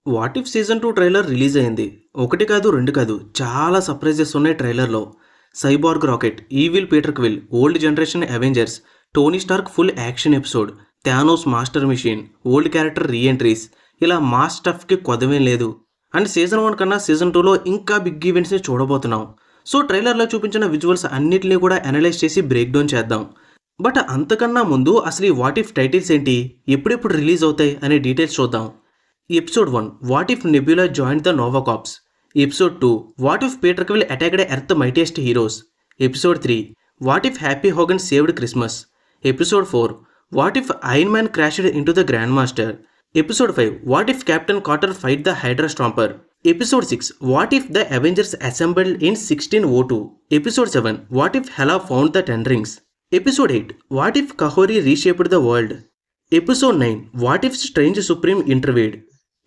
What if season 2 trailer release అయింది. ఒకటి కాదు, రెండు కాదు, చాలా సర్ప్రైజెస్ ఉన్నాయి ట్రైలర్లో. Cyborg rocket, evil Peter Quill, old generation Avengers, Tony Stark full action episode, Thanos master mission, old character reentries, ఇలా మాస్ స్టఫ్కి కొదవేం లేదు. అండ్ సీజన్ 1 కన్నా సీజన్ 2లో ఇంకా బిగ్ ఈవెంట్స్ని చూడబోతున్నాం. సో ట్రైలర్లో చూపించిన విజువల్స్ అన్నిటిని కూడా అనలైజ్ చేసి బ్రేక్ డౌన్ చేద్దాం. బట్ అంతకన్నా ముందు అసలు ఈ వాట్ ఇఫ్ టైటిల్స్ ఏంటి, ఎప్పుడెప్పుడు రిలీజ్ అవుతాయి అనే డీటెయిల్స్ చూద్దాం. Episode 1, what if Nebula joined the Nova Corps. Episode 2, what if Peter Quill attacked Earth mightiest heroes. Episode 3, what if Happy Hogan saved Christmas. Episode 4, what if Iron Man crashed into the Grandmaster. Episode 5, what if Captain Carter fight the Hydra Stomper. Episode 6, what if the Avengers assembled in 1602. Episode 7, what if Hela found the 10 rings. Episode 8, what if Kahhori reshaped the world. Episode 9, what if Strange Supreme intervened.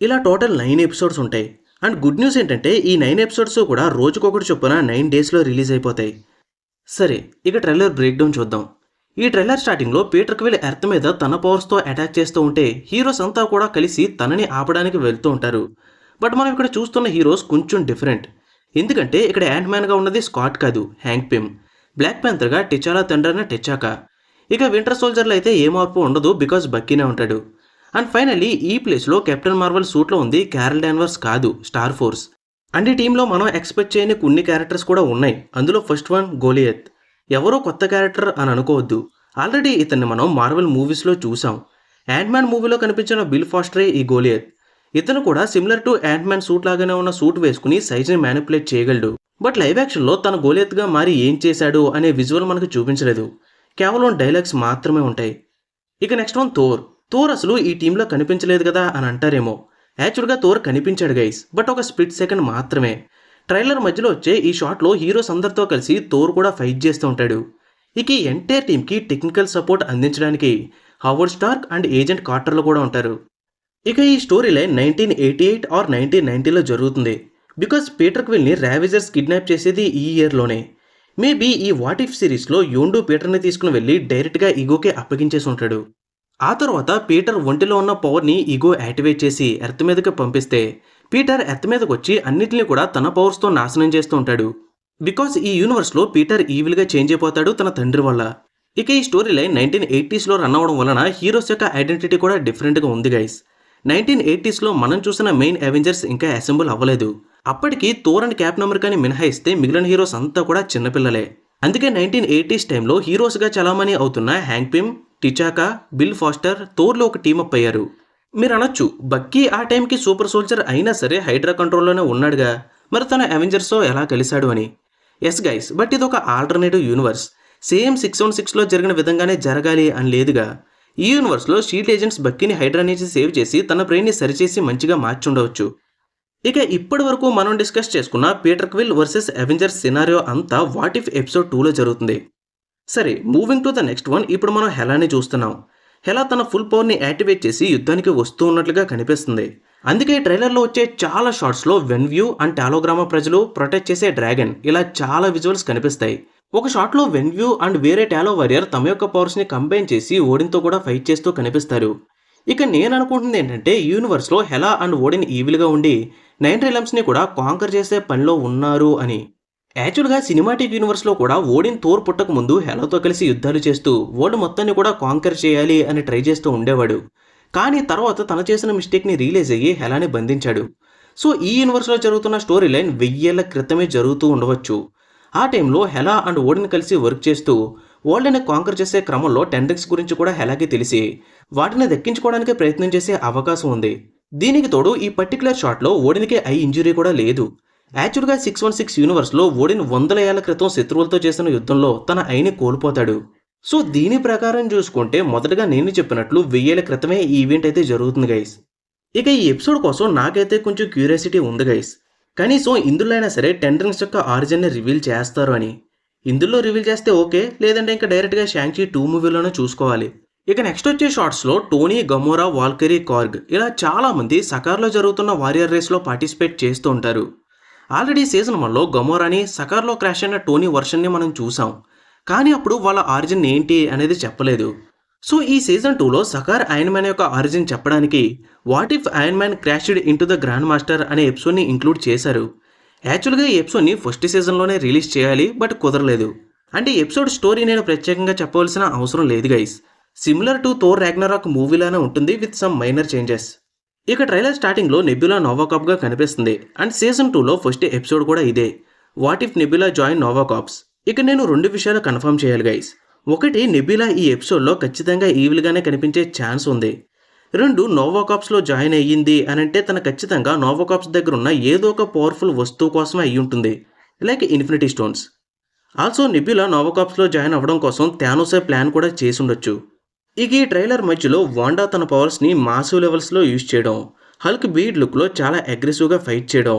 ఇలా total 9 episodes ఉంటాయి. And good news ఏంటంటే ఈ 9 episodes కూడా రోజుకొకటి చొప్పున 9 డేస్లో release అయిపోతాయి. సరే, ఇక ట్రైలర్ బ్రేక్ డౌన్ చూద్దాం. ఈ ట్రైలర్ స్టార్టింగ్లో పీటర్ క్విల్ ఎర్త్ మీద తన పవర్స్తో అటాక్ చేస్తూ ఉంటే హీరోస్ అంతా కూడా కలిసి తనని ఆపడానికి వెళ్తూ ఉంటారు. బట్ మనం ఇక్కడ చూస్తున్న హీరోస్ కొంచెం డిఫరెంట్. ఎందుకంటే ఇక్కడ యాంట్ మ్యాన్గా ఉన్నది స్కాట్ కాదు, హ్యాంక్ పిమ్. బ్లాక్ ప్యాంథర్గా టిచాలా తండ్రి టెచాకా. ఇక వింటర్ సోల్జర్లో అయితే ఏ మార్పు ఉండదు, బికాజ్ బక్కీనే ఉంటాడు. అండ్ ఫైనల్లీ ఈ ప్లేస్లో కెప్టెన్ మార్వెల్ సూట్లో ఉంది క్యారల్ డాన్వర్స్ కాదు, స్టార్ ఫోర్స్. అండ్ ఈ టీంలో మనం ఎక్స్పెక్ట్ చేయని కొన్ని క్యారెక్టర్స్ కూడా ఉన్నాయి. అందులో ఫస్ట్ వన్ గోలియత్. ఎవరో కొత్త క్యారెక్టర్ అని అనుకోవద్దు, ఆల్రెడీ ఇతన్ని మనం మార్వెల్ మూవీస్లో చూసాం. యాంట్ మ్యాన్ మూవీలో కనిపించిన బిల్ ఫాస్టరే ఈ గోలియత్. ఇతను కూడా similar to ant man suit లాగానే ఉన్న సూట్ వేసుకుని సైజ్ని మ్యానిపులేట్ చేయగలడు. బట్ లైవ్ యాక్షన్లో తన గోలియత్గా మారి ఏం చేశాడు అనే విజువల్ మనకు చూపించలేదు, కేవలం డైలాగ్స్ మాత్రమే ఉంటాయి. ఇక నెక్స్ట్ వన్ థోర్. థోర్ అసలు ఈ టీంలో కనిపించలేదు కదా అని అంటారేమో. యాక్చువల్గా థోర్ కనిపించాడు గైస్, బట్ ఒక స్ప్లిట్ సెకండ్ మాత్రమే. ట్రైలర్ మధ్యలో వచ్చే ఈ షాట్లో హీరోస్ అందరితో కలిసి థోర్ కూడా ఫైట్ చేస్తూ ఉంటాడు. ఇక ఈ ఎంటైర్ టీంకి టెక్నికల్ సపోర్ట్ అందించడానికి హవర్డ్ స్టార్క్ అండ్ ఏజెంట్ కార్టర్లు కూడా ఉంటారు. ఇక ఈ స్టోరీ లైన్ 1988 ఆర్ 1990లో జరుగుతుంది. బికాస్ పీటర్ క్విల్ని ర్యావేజర్స్ కిడ్నాప్ చేసేది ఈ ఇయర్లోనే. మేబీ ఈ వాట్ ఇఫ్ సిరీస్లో యోండు పీటర్ని తీసుకుని వెళ్ళి డైరెక్ట్గా ఈగోకే అప్పగించేసి ఉంటాడు. ఆ తర్వాత పీటర్ ఒంటిలో ఉన్న పవర్ని ఈగో యాక్టివేట్ చేసి ఎర్త్ మీదకి పంపిస్తే పీటర్ ఎర్త్ మీదకి వచ్చి అన్నిటిని కూడా తన పవర్స్తో నాశనం చేస్తూ ఉంటాడు. బికాస్ ఈ యూనివర్స్లో పీటర్ ఈవిల్గా చేంజ్ అయిపోతాడు తన తండ్రి వల్ల. ఇక ఈ స్టోరీ లైన్ 1980స్లో రన్ అవ్వడం వలన హీరోస్ యొక్క ఐడెంటిటీ కూడా డిఫరెంట్గా ఉంది గైస్. 1980స్లో మనం చూసిన మెయిన్ అవెంజర్స్ ఇంకా అసెంబుల్ అవ్వలేదు. అప్పటికి థోర్ అండ్ క్యాప్టెన్ అమెరికాని మినహాయిస్తే మిగిలిన హీరోస్ అంతా కూడా చిన్నపిల్లలే. అందుకే 1980s టైంలో హీరోస్గా చలామణి అవుతున్న హ్యాంక్ పిమ్, టిచాకా, బిల్ ఫాస్టర్ థోర్లో ఒక టీమప్ అయ్యారు. మీరు అనొచ్చు, బక్కీ ఆ టైంకి సూపర్ సోల్జర్ అయినా సరే హైడ్రా కంట్రోల్లోనే ఉన్నాడుగా, మరి తన అవెంజర్స్తో ఎలా కలిశాడు అని. ఎస్ గైస్, బట్ ఇది ఒక ఆల్టర్నేటివ్ యూనివర్స్. సేమ్ 616లో జరిగిన విధంగానే జరగాలి అని లేదుగా. ఈ యూనివర్స్లో షీల్డ్ ఏజెంట్స్ బక్కీని హైడ్రా నుంచి సేవ్ చేసి తన బ్రెయిన్ని సరిచేసి మంచిగా మార్చుండవచ్చు. ఇక ఇప్పటి వరకు మనం డిస్కస్ చేసుకున్న పీటర్ క్విల్ వర్సెస్ అవెంజర్స్ సినారియో అంతా వాట్ ఇఫ్ ఎపిసోడ్ 2లో జరుగుతుంది. సరే, moving to the next one. ఇప్పుడు మనం హెలాని చూస్తున్నాం. హెలా తన ఫుల్ పవర్ని యాక్టివేట్ చేసి యుద్ధానికి వస్తూ ఉన్నట్లుగా కనిపిస్తుంది. అందుకే ట్రైలర్లో వచ్చే చాలా షార్ట్స్లో వెన్వ్యూ అండ్ టాలోగ్రామా ప్రజలు ప్రొటెక్ట్ చేసే డ్రాగన్, ఇలా చాలా విజువల్స్ కనిపిస్తాయి. ఒక షాట్లో వెన్వ్యూ అండ్ వేరే టాలో వారియర్ తమ యొక్క పవర్స్ని కంబైన్ చేసి ఓడిన్తో కూడా ఫైట్ చేస్తూ కనిపిస్తారు. ఇక నేను అనుకుంటుంది ఏంటంటే యూనివర్స్లో హెలా అండ్ ఓడిన్ ఈవిల్గా ఉండి 9 రిలమ్స్ని కూడా కాంకర్ చేసే పనిలో ఉన్నారు అని. యాక్చువల్గా సినిమాటిక్ యూనివర్స్లో కూడా ఓడిన్ థోర్ పుట్టక ముందు హెలాతో కలిసి యుద్ధాలు చేస్తూ వరల్డ్ మొత్తాన్ని కూడా కాంకర్ చేయాలి అని ట్రై చేస్తూ ఉండేవాడు. కానీ తర్వాత తను చేసిన మిస్టేక్ని రియలైజ్ అయ్యి హెలాని బంధించాడు. సో ఈ యూనివర్స్లో జరుగుతున్న స్టోరీ లైన్ 1000 ఏళ్ల క్రితమే జరుగుతూ ఉండవచ్చు. ఆ టైంలో హెలా అండ్ ఓడిన్ కలిసి వర్క్ చేస్తూ వరల్డ్ని కాంకర్ చేసే క్రమంలో 10 రింగ్స్ గురించి కూడా హెలాకి తెలిసి వాటిని దక్కించుకోవడానికి ప్రయత్నం చేసే అవకాశం ఉంది. దీనికి తోడు ఈ పర్టికులర్ షాట్లో ఓడిన్కి ఐ ఇంజురీ కూడా లేదు. యాక్చువల్గా 616 యూనివర్స్లో ఓడిన్ 100 ఏళ్ల క్రితం శత్రువులతో చేసిన యుద్ధంలో తన ఐని కోల్పోతాడు. సో దీని ప్రకారం చూసుకుంటే మొదటగా నేను చెప్పినట్లు 1000 ఏళ్ల క్రితమే ఈ ఈవెంట్ అయితే జరుగుతుంది గైస్. ఇక ఈ ఎపిసోడ్ కోసం నాకైతే కొంచెం క్యూరియాసిటీ ఉంది గైస్. కనీసం ఇందులో అయినా సరే 10 రింగ్స్ యొక్క ఆరిజిన్ని రివీల్ చేస్తారు అని. ఇందులో రివీల్ చేస్తే ఓకే, లేదంటే ఇంకా డైరెక్ట్గా షాంగ్-చి 2 మూవీలోనే చూసుకోవాలి. ఇక నెక్స్ట్ వచ్చే షార్ట్స్లో టోనీ, గమోరా, వాల్కరీ, కార్గ్ ఇలా చాలామంది సకార్లో జరుగుతున్న వారియర్ రేస్లో పార్టిసిపేట్ చేస్తూ ఉంటారు. ఆల్రెడీ సీజన్ 1లో గమోరాని, సకార్లో క్రాష్ అయిన టోనీ వర్షన్ని మనం చూసాం. కానీ అప్పుడు వాళ్ళ ఆరిజిన్ ఏంటి అనేది చెప్పలేదు. సో ఈ సీజన్ 2లో సకార్ ఐరన్ మ్యాన్ యొక్క ఆరిజిన్ చెప్పడానికి what if Iron Man crashed into the grand master అనే ఎపిసోడ్ని ఇంక్లూడ్ చేశారు. యాక్చువల్గా ఈ ఎపిసోడ్ని ఫస్ట్ సీజన్లోనే రిలీజ్ చేయాలి, బట్ కుదరలేదు. అంటే ఈ ఎపిసోడ్ స్టోరీ నేను ప్రత్యేకంగా చెప్పవలసిన అవసరం లేదు guys. Similar to Thor Ragnarok మూవీలానే ఉంటుంది విత్ సమ్ మైనర్ చేంజెస్. ఇక ట్రైలర్ స్టార్టింగ్లో నెబ్యులా నోవాకాప్గా కనిపిస్తుంది అండ్ సీజన్ 2లో ఫస్ట్ ఎపిసోడ్ కూడా ఇదే, what if Nebula join Nova Corps. ఇక నేను రెండు విషయాలు కన్ఫర్మ్ చేయాలి గైస్. ఒకటి, నెబ్యులా ఈ ఎపిసోడ్లో ఖచ్చితంగా ఈవిల్గానే కనిపించే ఛాన్స్ ఉంది. రెండు, నోవాకాప్స్లో జాయిన్ అయ్యింది అని అంటే తన ఖచ్చితంగా నోవాకాప్స్ దగ్గర ఉన్న ఏదో ఒక పవర్ఫుల్ వస్తువు కోసమే అయ్యి ఉంటుంది, like infinity stones. Also Nebula నోవాకాప్స్లో జాయిన్ అవ్వడం కోసం థానోసే ప్లాన్ కూడా చేసి ఉండొచ్చు. ఇక ఈ ట్రైలర్ మధ్యలో వాండా తన పవర్స్ని మాసివ్ లెవెల్స్లో యూజ్ చేయడం, హల్క్ బీడ్ లుక్లో చాలా అగ్రెసివ్గా ఫైట్ చేయడం,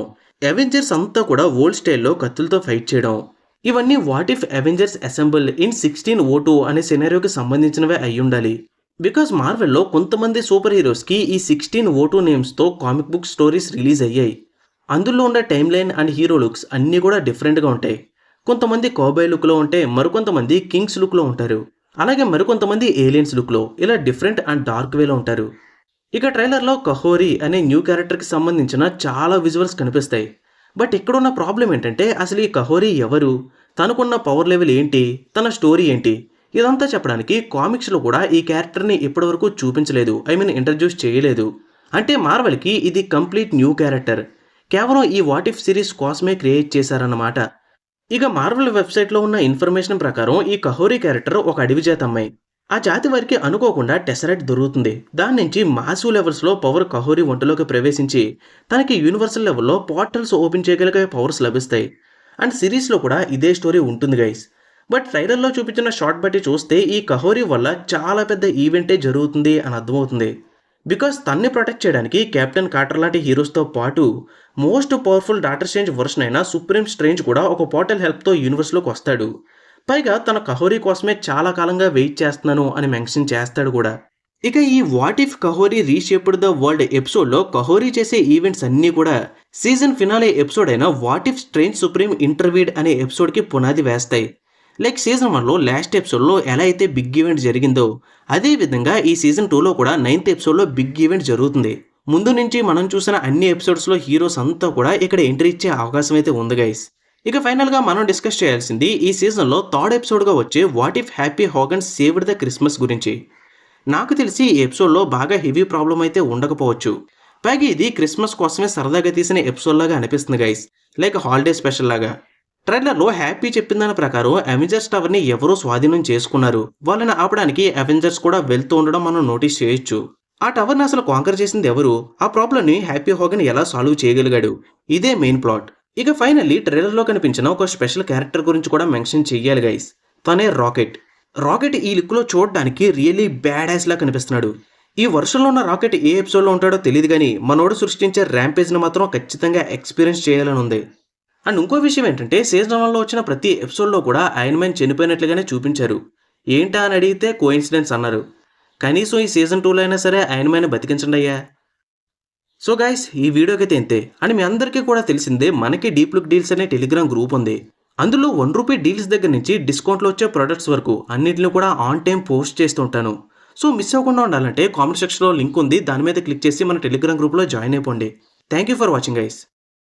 అవెంజర్స్ అంతా కూడా ఓల్డ్ స్టైల్లో కత్తులతో ఫైట్ చేయడం, ఇవన్నీ what if Avengers assemble in 1602 అనే సినారియోకి సంబంధించినవే అయి ఉండాలి. బికాస్ మార్వెల్లో కొంతమంది సూపర్ హీరోస్కి ఈ 1602 నేమ్స్తో కామిక్ బుక్ స్టోరీస్ రిలీజ్ అయ్యాయి. అందులో ఉన్న time line and hero looks అన్నీ కూడా డిఫరెంట్గా ఉంటాయి. కొంతమంది కౌబాయ్ లుక్లో ఉంటే మరికొంతమంది కింగ్స్ లుక్లో ఉంటారు. అలాగే మరికొంతమంది ఏలియన్స్ లుక్లో ఇలా డిఫరెంట్ అండ్ డార్క్ వేలో ఉంటారు. ఇక ట్రైలర్లో కహోరీ అనే న్యూ క్యారెక్టర్కి సంబంధించిన చాలా విజువల్స్ కనిపిస్తాయి. బట్ ఇక్కడున్న ప్రాబ్లం ఏంటంటే అసలు ఈ కహోరీ ఎవరు, తనకున్న పవర్ లెవెల్ ఏంటి, తన స్టోరీ ఏంటి, ఇదంతా చెప్పడానికి కామిక్స్లో కూడా ఈ క్యారెక్టర్ని ఇప్పటివరకు చూపించలేదు, ఇంట్రడ్యూస్ చేయలేదు. అంటే మార్వెల్కి ఇది కంప్లీట్ న్యూ క్యారెక్టర్, కేవలం ఈ వాట్ ఇఫ్ సిరీస్ కోసమే క్రియేట్ చేశారన్నమాట. ఇక మార్వెల్ వెబ్సైట్లో ఉన్న ఇన్ఫర్మేషన్ ప్రకారం ఈ కహోరీ క్యారెక్టర్ ఒక అడవి జాతి అమ్మాయి. ఆ జాతి వారికి అనుకోకుండా టెసరైట్ దొరుకుతుంది. దాని నుంచి మాసివ్ లెవెల్స్లో పవర్ కహోరీ ఒంటలోకి ప్రవేశించి తనకి యూనివర్సల్ లెవెల్లో పోర్టల్స్ ఓపెన్ చేయగలిగే పవర్స్ లభిస్తాయి. అండ్ సిరీస్లో కూడా ఇదే స్టోరీ ఉంటుంది గైస్. బట్ ట్రైలర్లో చూపించిన షార్ట్ బట్టి చూస్తే ఈ కహోరీ వల్ల చాలా పెద్ద ఈవెంటే జరుగుతుంది అని అర్థమవుతుంది. బికాస్ తన్ని ప్రొటెక్ట్ చేయడానికి కెప్టెన్ కార్టర్ లాంటి హీరోస్తో పాటు most powerful doctor strange version అయిన సుప్రీం స్ట్రేంజ్ కూడా ఒక పోర్టల్ హెల్ప్తో యూనివర్స్లోకి వస్తాడు. పైగా తన కహోరీ కోసమే చాలా కాలంగా వెయిట్ చేస్తున్నాను అని మెన్షన్ చేస్తాడు కూడా. ఇక ఈ వాట్ ఇఫ్ కహోరీ రీషేప్డ్ ద వరల్డ్ ఎపిసోడ్లో కహోరీ చేసే ఈవెంట్స్ అన్నీ కూడా సీజన్ ఫినాలే ఎపిసోడ్ అయిన what if Strange supreme interviewed అనే ఎపిసోడ్కి పునాది వేస్తాయి. లైక్ సీజన్ 1లో లాస్ట్ ఎపిసోడ్లో ఎలా అయితే బిగ్ ఈవెంట్ జరిగిందో అదే విధంగా ఈ సీజన్ 2లో కూడా 9th ఎపిసోడ్లో బిగ్ ఈవెంట్ జరుగుతుంది. ముందు నుంచి మనం చూసిన అన్ని ఎపిసోడ్స్లో హీరోస్ అంతా కూడా ఇక్కడ ఎంట్రీ ఇచ్చే అవకాశం అయితే ఉంది గైస్. ఇక ఫైనల్గా మనం డిస్కస్ చేయాల్సింది ఈ సీజన్లో థర్డ్ ఎపిసోడ్గా వచ్చే what if Happy Hogan saved the Christmas గురించి. నాకు తెలిసి ఈ ఎపిసోడ్లో బాగా హెవీ ప్రాబ్లం అయితే ఉండకపోవచ్చు. పైగా ఇది క్రిస్మస్ కోసమే సరదాగా తీసిన ఎపిసోడ్ లాగా అనిపిస్తుంది గైస్, లైక్ హాలిడే స్పెషల్ లాగా. ట్రైలర్లో హ్యాపీ చెప్పిన దాని ప్రకారం అవెంజర్స్ టవర్ని ఎవరో స్వాధీనం చేసుకున్నారు, వాళ్ళని ఆపడానికి అవెంజర్స్ కూడా వెళ్తూ ఉండడం మనం నోటీస్ చేయొచ్చు. ఆ టవర్ని అసలు కాంకర్ చేసింది ఎవరు, ఆ ప్రాబ్లమ్ని హ్యాపీ హోగన్ ఎలా సాల్వ్ చేయగలిగాడు, ఇదే మెయిన్ ప్లాట్. ఇక ఫైనల్లీ ట్రైలర్లో కనిపించిన ఒక స్పెషల్ క్యారెక్టర్ గురించి కూడా మెన్షన్ చెయ్యాలి గైస్, తనే రాకెట్. రాకెట్ ఈ లుక్లో చూడడానికి రియల్లీ బ్యాడ్ యాస్ లా కనిపిస్తున్నాడు. ఈ వర్షంలో ఉన్న రాకెట్ ఏ ఎపిసోడ్లో ఉంటాడో తెలియదు కానీ మనోడు సృష్టించే ర్యాంపేజ్ని మాత్రం ఖచ్చితంగా ఎక్స్పీరియన్స్ చేయాలని ఉంది. అండ్ ఇంకో విషయం ఏంటంటే సీజన్ 1లో వచ్చిన ప్రతి ఎపిసోడ్లో కూడా ఐరన్ మ్యాన్ చనిపోయినట్లుగానే చూపించారు. ఏంటా అని అడిగితే కోఇన్సిడెన్స్ అన్నారు. కనీసం ఈ సీజన్ 2లో అయినా సరే ఐరన్ మ్యాన్ బతికించండి అయ్యా. సో గైస్, ఈ వీడియోకి అయితే ఇంతే. అండ్ మీ అందరికీ కూడా తెలిసిందే మనకి డీప్ లుక్ డీల్స్ అనే టెలిగ్రామ్ గ్రూప్ ఉంది. అందులో ₹1 డీల్స్ దగ్గర నుంచి డిస్కౌంట్లో వచ్చే ప్రొడక్ట్స్ వరకు అన్నింటిని కూడా ఆన్ టైం పోస్ట్ చేస్తుంటాను. సో మిస్ అవ్వకుండా ఉండాలంటే కామెంట్ సెక్షన్లో లింక్ ఉంది, దాని మీద క్లిక్ చేసి మన టెలిగ్రామ్ గ్రూప్లో జాయిన్ అయిపోండి. Thank you for watching guys.